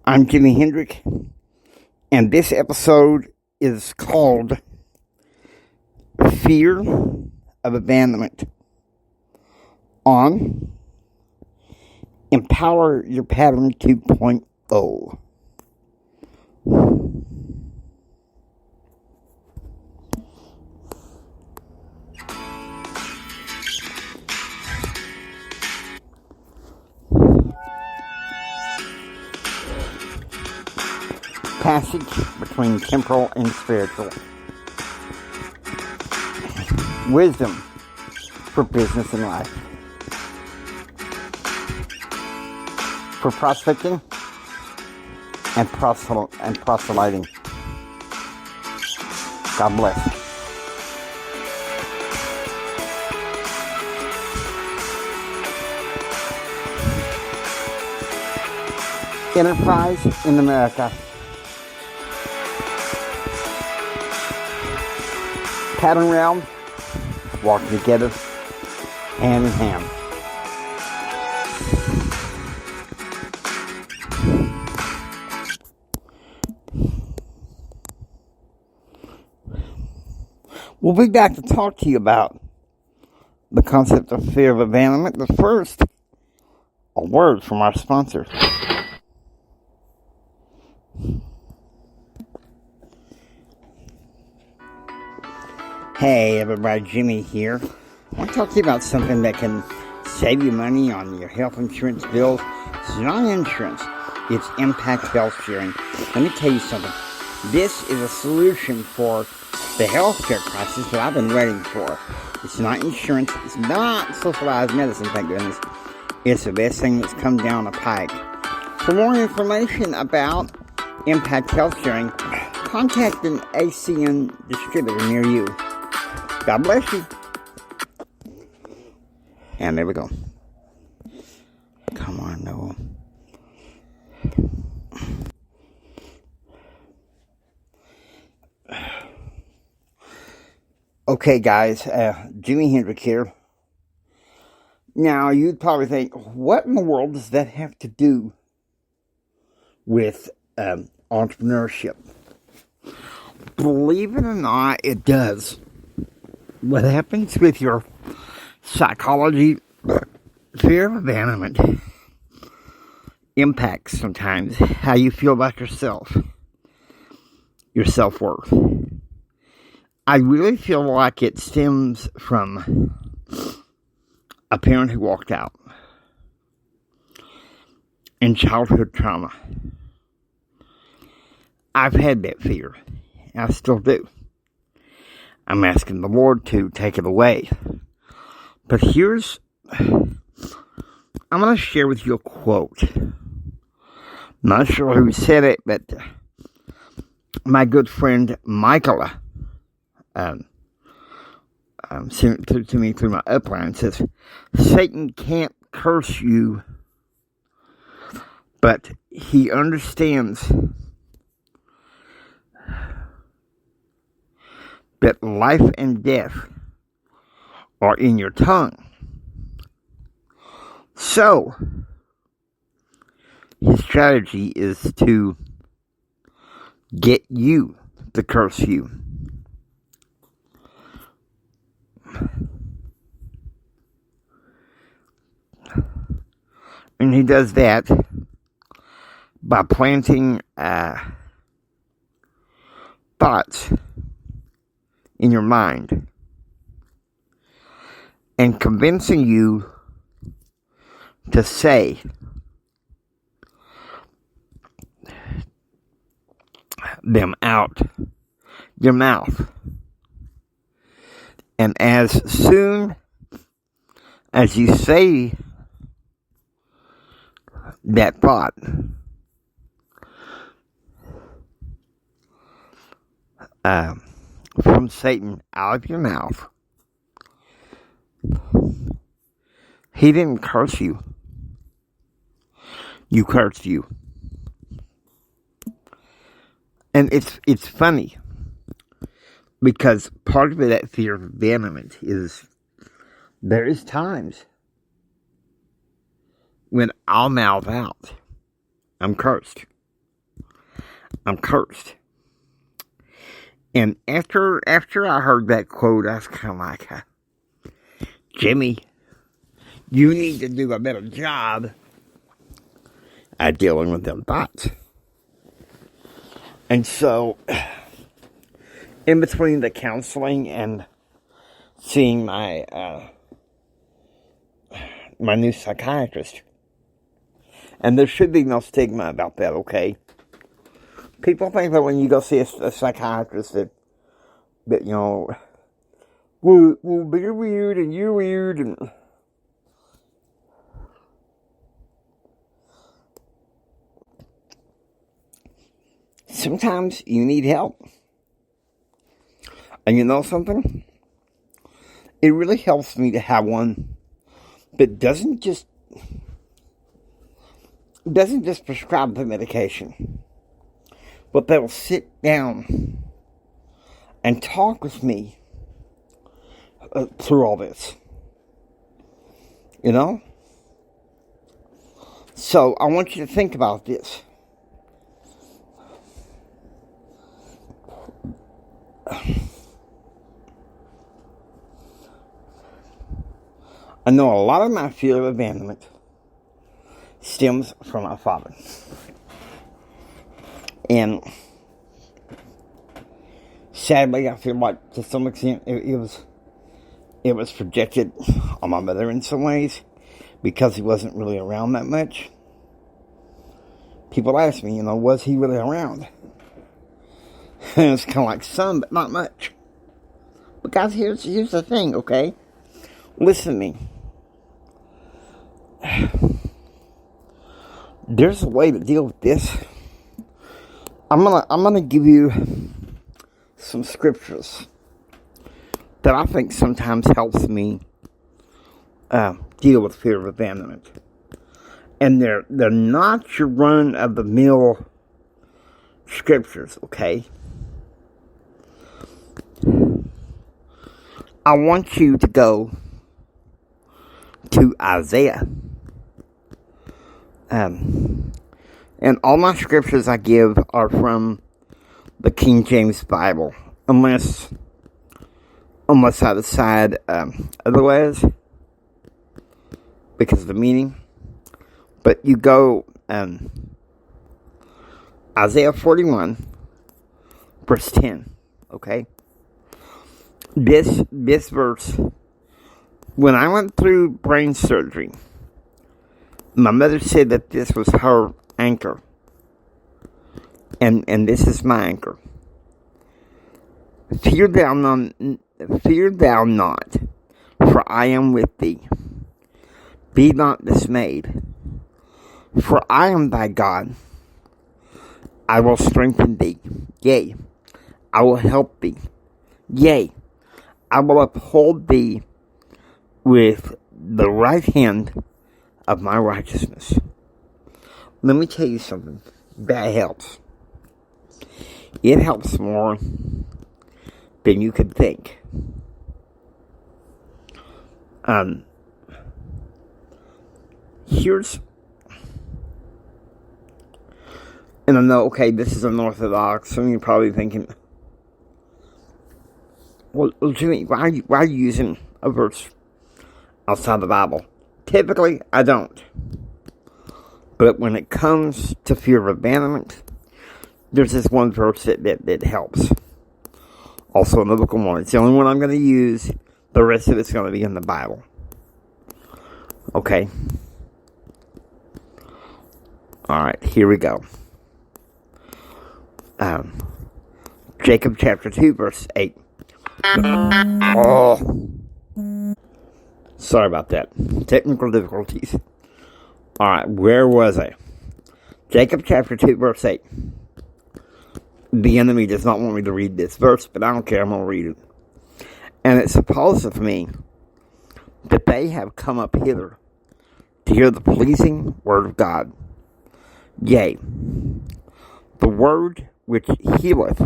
I'm Jimi Hendrick, and this episode is called Fear of Abandonment on Empower Your Pattern 2.0. Passage between temporal and spiritual. Wisdom for business and life. For prospecting and proselyting. God bless. Enterprise in America. Pattern realm, walking together, hand in hand. We'll be back to talk to you about the concept of fear of abandonment, but first, a word from our sponsor. Hey everybody, Jimmy here. I want to talk to you about something that can save you money on your health insurance bills. It's not insurance, it's impact health sharing. Let me tell you something. This is a solution for the healthcare crisis that I've been waiting for. It's not insurance, it's not socialized medicine, thank goodness. It's the best thing that's come down the pike. For more information about impact health sharing, contact an ACN distributor near you. God bless you. And there we go. Come on, Noah. Okay, guys. Jimi Hendrick here. Now, you'd probably think, what in the world does that have to do with entrepreneurship? Believe it or not, it does. What happens with your psychology, fear of abandonment, impacts sometimes how you feel about yourself, your self-worth. I really feel like it stems from a parent who walked out and childhood trauma. I've had that fear. I still do. I'm asking the Lord to take it away. But I'm going to share with you a quote. Not sure who said it, but my good friend Michaela sent it to me through my upline. It says, Satan can't curse you, but he understands that life and death are in your tongue. So, his strategy is to get you to curse you. And he does that by planting thoughts in your mind and convincing you to say them out your mouth. And as soon as you say that thought, from Satan out of your mouth, he didn't curse you. You cursed you. And it's funny because part of that fear of abandonment is there is times when I'll mouth out, I'm cursed. I'm cursed. And after I heard that quote, I was kind of like, Jimmy, you need to do a better job at dealing with them thoughts. And so, in between the counseling and seeing my new psychiatrist, and there should be no stigma about that, okay? People think that when you go see a psychiatrist that you know, well, they're weird and you're weird and... Sometimes you need help. And you know something? It really helps me to have one that doesn't just prescribe the medication, but that'll sit down and talk with me through all this. You know? So I want you to think about this. I know a lot of my fear of abandonment stems from my father. And sadly, I feel like to some extent it was projected on my mother in some ways because he wasn't really around that much. People ask me, was he really around? And it's kind of like some, but not much. But guys, here's the thing, okay? Listen to me. There's a way to deal with this. I'm gonna give you some scriptures that I think sometimes helps me deal with fear of abandonment. And they're not your run-of-the-mill scriptures, okay? I want you to go to Isaiah. And all my scriptures I give are from the King James Bible, unless I decide otherwise because of the meaning. But you go Isaiah 41, verse 10. Okay, this verse. When I went through brain surgery, my mother said that this was her anchor. And this is my anchor. Fear thou not, for I am with thee. Be not dismayed, for I am thy God. I will strengthen thee. Yea, I will help thee. Yea, I will uphold thee with the right hand of my righteousness. Let me tell you something. That helps. It helps more than you could think. Here's, and I know, okay, this is unorthodox. Some of you are probably thinking, well, Jimmy, why are you using a verse outside the Bible? Typically, I don't. But when it comes to fear of abandonment, there's this one verse that helps. Also in the Book of Mormon. It's the only one I'm going to use. The rest of it's going to be in the Bible. Okay. Alright, here we go. Jacob chapter 2, verse 8. Oh. Sorry about that. Technical difficulties. Alright, where was I? Jacob chapter 2, verse 8. The enemy does not want me to read this verse, but I don't care, I'm going to read it. And it supposeth me that they have come up hither to hear the pleasing word of God. Yea, the word which healeth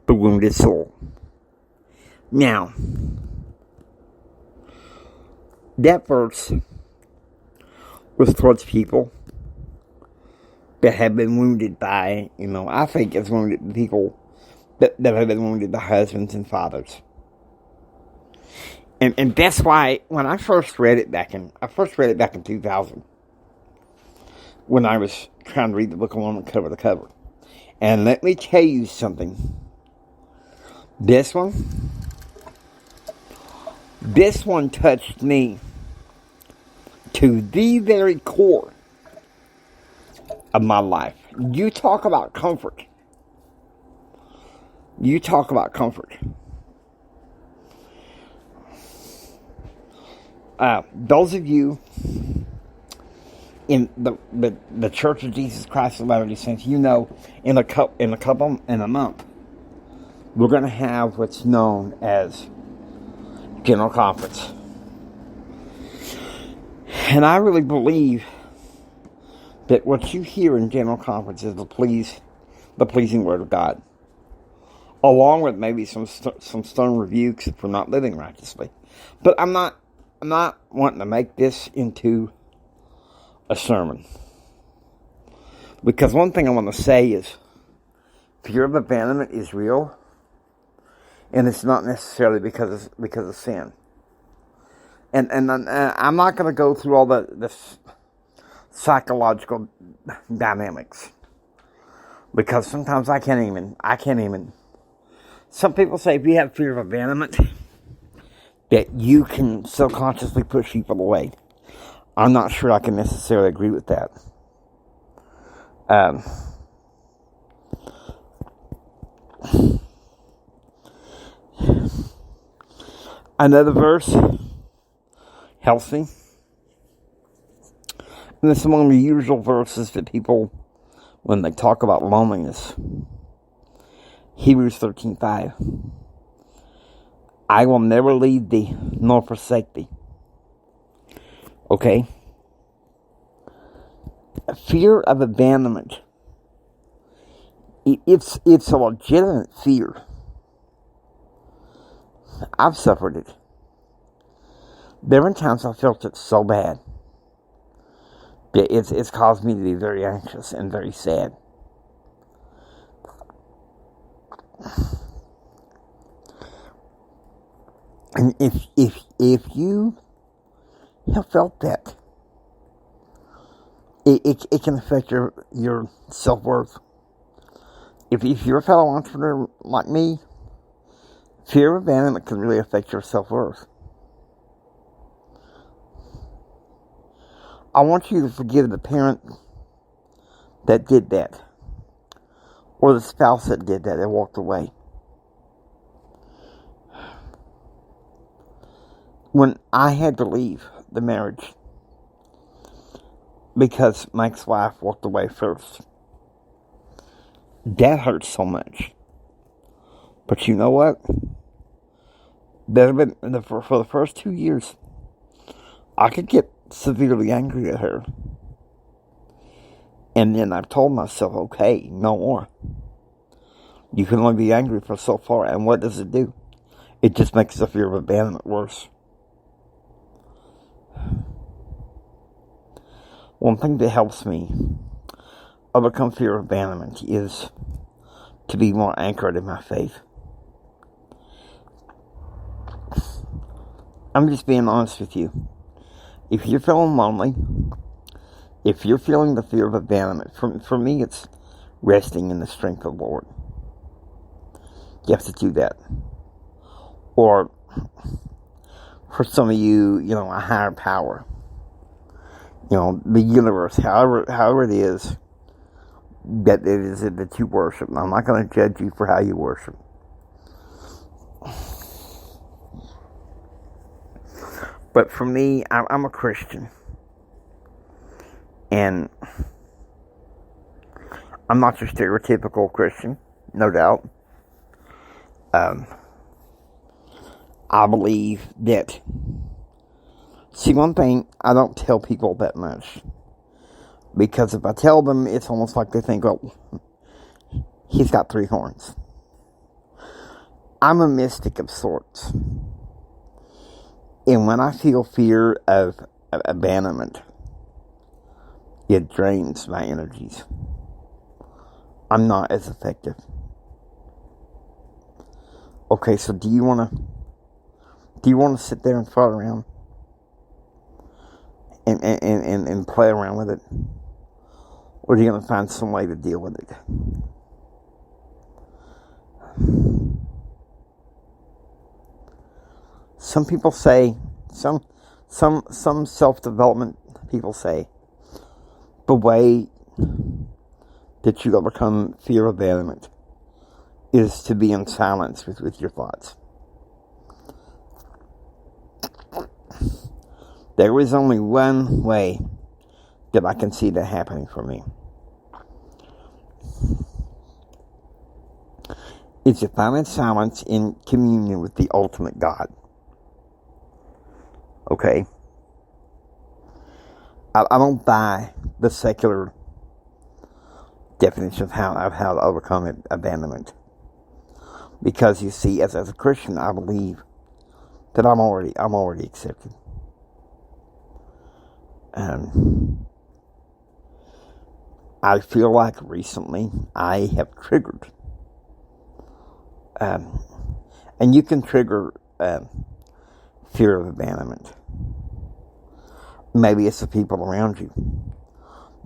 the wounded soul. Now, that verse was towards people that have been wounded by, I think it's wounded people that have been wounded by husbands and fathers. And that's why when I first read it back in 2000, when I was trying to read the Book of Mormon cover to cover. And let me tell you something. This one touched me to the very core of my life. You talk about comfort. Those of you in the Church of Jesus Christ of Latter-day Saints, in a month, we're going to have what's known as General Conference. And I really believe that what you hear in General Conference is the pleasing Word of God, along with maybe some stern rebukes for not living righteously. But I'm not wanting to make this into a sermon, because one thing I want to say is fear of abandonment is real, and it's not necessarily because of sin. And I'm not going to go through all the psychological dynamics, because sometimes I can't even. Some people say if you have fear of abandonment, that you can subconsciously push people away. I'm not sure I can necessarily agree with that. Another verse helps me. And it's among the usual verses that people, when they talk about loneliness. Hebrews 13:5. I will never leave thee nor forsake thee. Okay? Fear of abandonment. It's a legitimate fear. I've suffered it. There have been times I felt it so bad that it's caused me to be very anxious and very sad. And if you have felt that, it can affect your self-worth. If you're a fellow entrepreneur like me, fear of abandonment can really affect your self-worth. I want you to forgive the parent that did that, or the spouse that did that walked away. When I had to leave the marriage because my ex-wife walked away first, that hurt so much. But you know what? For the first 2 years, I could get severely angry at her. And then I told myself, okay, no more. You can only be angry for so far. And what does it do? It just makes the fear of abandonment worse. One thing that helps me overcome fear of abandonment is to be more anchored in my faith. I'm just being honest with you. If you're feeling lonely, if you're feeling the fear of abandonment, for me it's resting in the strength of the Lord. You have to do that. Or for some of you, a higher power. The universe, however it is that you worship. I'm not going to judge you for how you worship. But for me, I'm a Christian. And I'm not your stereotypical Christian, no doubt. I believe that. See, one thing, I don't tell people that much. Because if I tell them, it's almost like they think, oh, he's got 3 horns. I'm a mystic of sorts. And when I feel fear of abandonment, it drains my energies. I'm not as effective. Okay, so do you want to sit there and fart around and play around with it? Or are you going to find some way to deal with it? Some people say, some self-development people say, the way that you overcome fear of abandonment is to be in silence with your thoughts. There is only one way that I can see that happening for me. It's if I'm in silence in communion with the ultimate God. Okay? I don't buy the secular definition of how to overcome abandonment. Because you see, as a Christian, I believe that I'm already accepted. I feel like recently I have triggered, and you can trigger fear of abandonment. Maybe it's the people around you.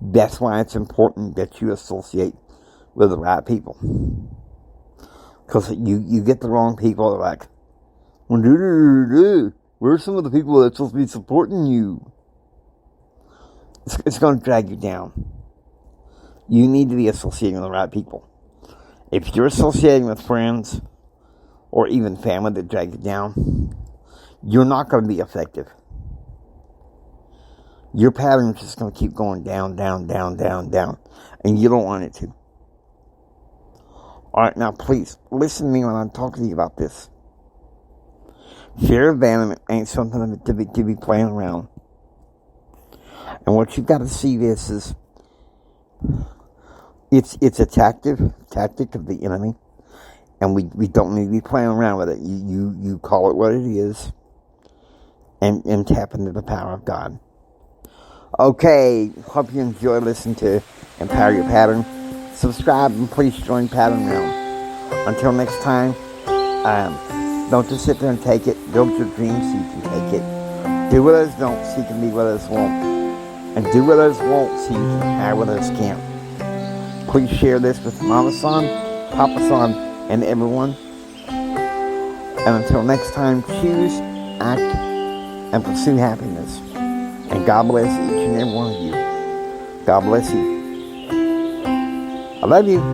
That's why it's important that you associate with the right people. Because you get the wrong people that are like, where's some of the people that's supposed to be supporting you? It's going to drag you down. You need to be associating with the right people. If you're associating with friends or even family that drag you down, you're not going to be effective. Your pattern is just going to keep going down, down, down, down, down. And you don't want it to. Alright, now please, listen to me when I'm talking to you about this. Fear of abandonment ain't something to be playing around. And what you've got to see this is, it's a tactic of the enemy. And we don't need to be playing around with it. You call it what it is. And tap into the power of God. Okay, hope you enjoy listening to Empower Your Pattern. Subscribe and please join Pattern Realm. Until next time, don't just sit there and take it. Build your dreams so you can take it. Do what others don't so you can be what others won't. And do what others won't so you can have what others can't. Please share this with Mama Son, Papa Son, and everyone. And until next time, choose, act, and pursue happiness. And God bless each and every one of you. God bless you. I love you.